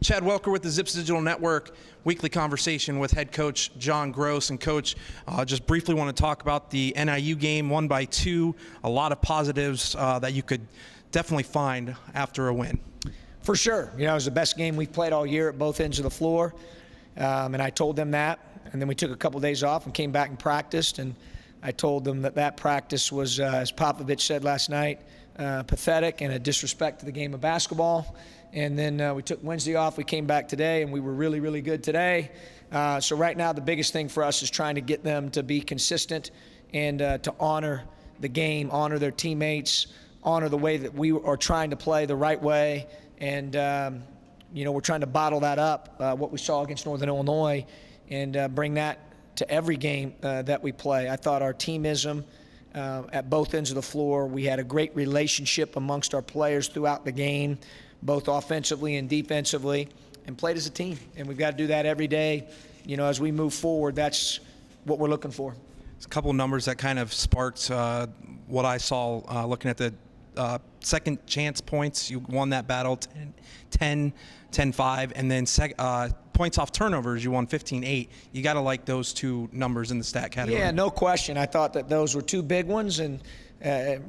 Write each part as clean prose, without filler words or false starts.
Chad Welker with the Zips Digital Network, weekly conversation with head coach John Gross. And coach, just briefly want to talk about the NIU game, 1-2, a lot of positives that you could definitely find after a win. For sure. You know, it was the best game we've played all year at both ends of the floor. And I told them that. And then we took a couple days off and came back and practiced. And I told them that practice was, as Popovich said last night, pathetic and a disrespect to the game of basketball. And then we took Wednesday off. We came back today, and we were really, really good today. So right now the biggest thing for us is trying to get them to be consistent and to honor the game, honor their teammates, honor the way that we are trying to play the right way. And, you know, we're trying to bottle that up, what we saw against Northern Illinois, and bring that to every game that we play. I thought our teamism at both ends of the floor, we had a great relationship amongst our players throughout the game, both offensively and defensively, and played as a team. And we've got to do that every day. You know, as we move forward, that's what we're looking for. There's a couple of numbers that kind of sparked what I saw looking at the second chance points. You won that battle 10-5, and then points off turnovers, you won 15-8. You got to like those two numbers in the stat category. Yeah, no question. I thought that those were two big ones, and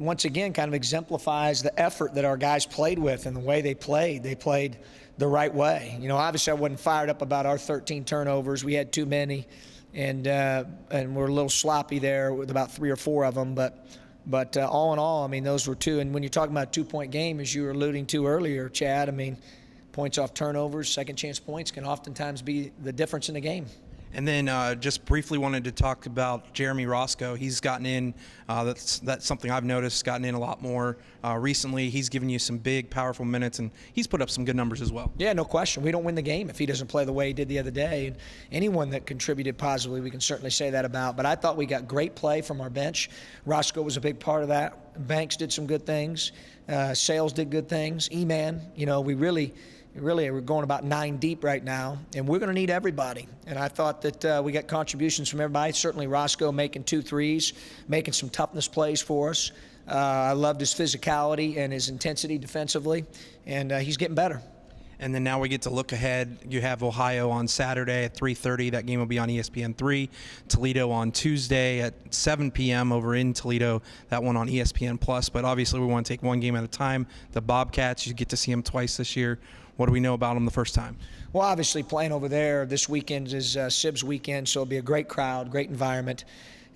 once again kind of exemplifies the effort that our guys played with and the way they played. They played the right way. You know, obviously I wasn't fired up about our 13 turnovers. We had too many, and we're a little sloppy there with about 3 or 4 of them. But all in all, I mean, those were two. And when you're talking about a 2-point game, as you were alluding to earlier, Chad, I mean, points off turnovers, second chance points can oftentimes be the difference in the game. And then just briefly wanted to talk about Jeremy Roscoe. He's gotten in, that's something I've noticed, gotten in a lot more recently. He's given you some big, powerful minutes, and he's put up some good numbers as well. Yeah, no question. We don't win the game if he doesn't play the way he did the other day. And anyone that contributed positively, we can certainly say that about. But I thought we got great play from our bench. Roscoe was a big part of that. Banks did some good things. Sales did good things. E-Man, you know, we're going about 9 deep right now, and we're going to need everybody. And I thought that we got contributions from everybody. Certainly Roscoe making 2 threes, making some toughness plays for us. I loved his physicality and his intensity defensively, and he's getting better. And then now we get to look ahead. You have Ohio on Saturday at 3:30. That game will be on ESPN3. Toledo on Tuesday at 7 p.m. over in Toledo. That one on ESPN+. But obviously we want to take one game at a time. The Bobcats, you get to see them twice this year. What do we know about them the first time? Well, obviously playing over there this weekend is Sibs weekend, so it'll be a great crowd, great environment.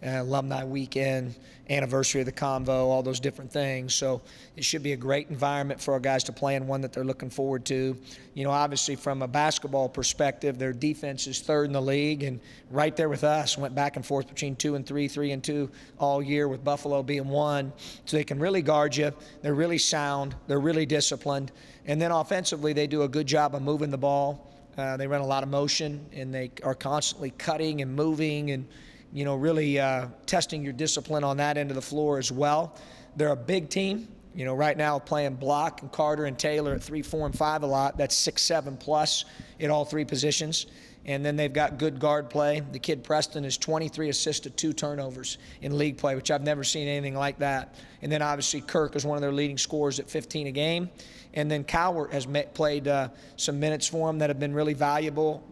Alumni weekend, anniversary of the convo, all those different things. So it should be a great environment for our guys to play in, one that they're looking forward to. You know, obviously from a basketball perspective, their defense is 3rd in the league and right there with us. Went back and forth between 2 and 3, 3 and 2 all year, with Buffalo being 1. So they can really guard you. They're really sound. They're really disciplined. And then offensively, they do a good job of moving the ball. They run a lot of motion, and they are constantly cutting and moving and, you know, really testing your discipline on that end of the floor as well. They're a big team. You know, right now playing Block and Carter and Taylor at 3, 4, and 5 a lot. That's 6'7" plus at all 3 positions. And then they've got good guard play. The kid Preston is 23 assists to 2 turnovers in league play, which I've never seen anything like that. And then obviously Kirk is one of their leading scorers at 15 a game. And then Cowart has played some minutes for them that have been really valuable.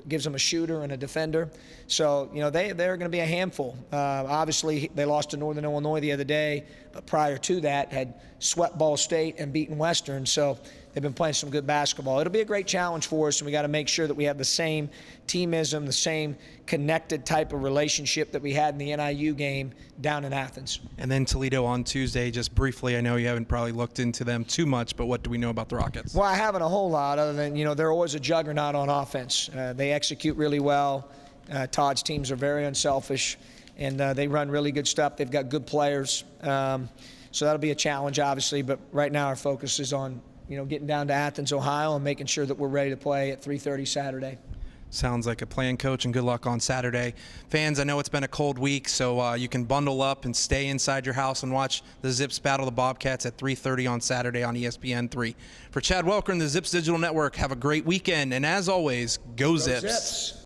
Gives them a shooter and a defender. So, you know, they're going to be a handful. Obviously, they lost to Northern Illinois the other day, but prior to that had swept Ball State and beaten Western. So they've been playing some good basketball. It'll be a great challenge for us, and we got to make sure that we have the same teamism, the same connected type of relationship that we had in the NIU game down in Athens. And then Toledo on Tuesday, just briefly. I know you haven't probably looked into them too much, but what do we know about the Rockets? Well, I haven't a whole lot, other than, you know, they're always a juggernaut on offense. They execute really well. Todd's teams are very unselfish, and they run really good stuff. They've got good players. So that'll be a challenge, obviously, but right now our focus is on, you know, getting down to Athens, Ohio, and making sure that we're ready to play at 3:30 Saturday. Sounds like a plan, Coach, and good luck on Saturday. Fans, I know it's been a cold week, so you can bundle up and stay inside your house and watch the Zips battle the Bobcats at 3:30 on Saturday on ESPN3. For Chad Welker and the Zips Digital Network, have a great weekend, and as always, go Zips.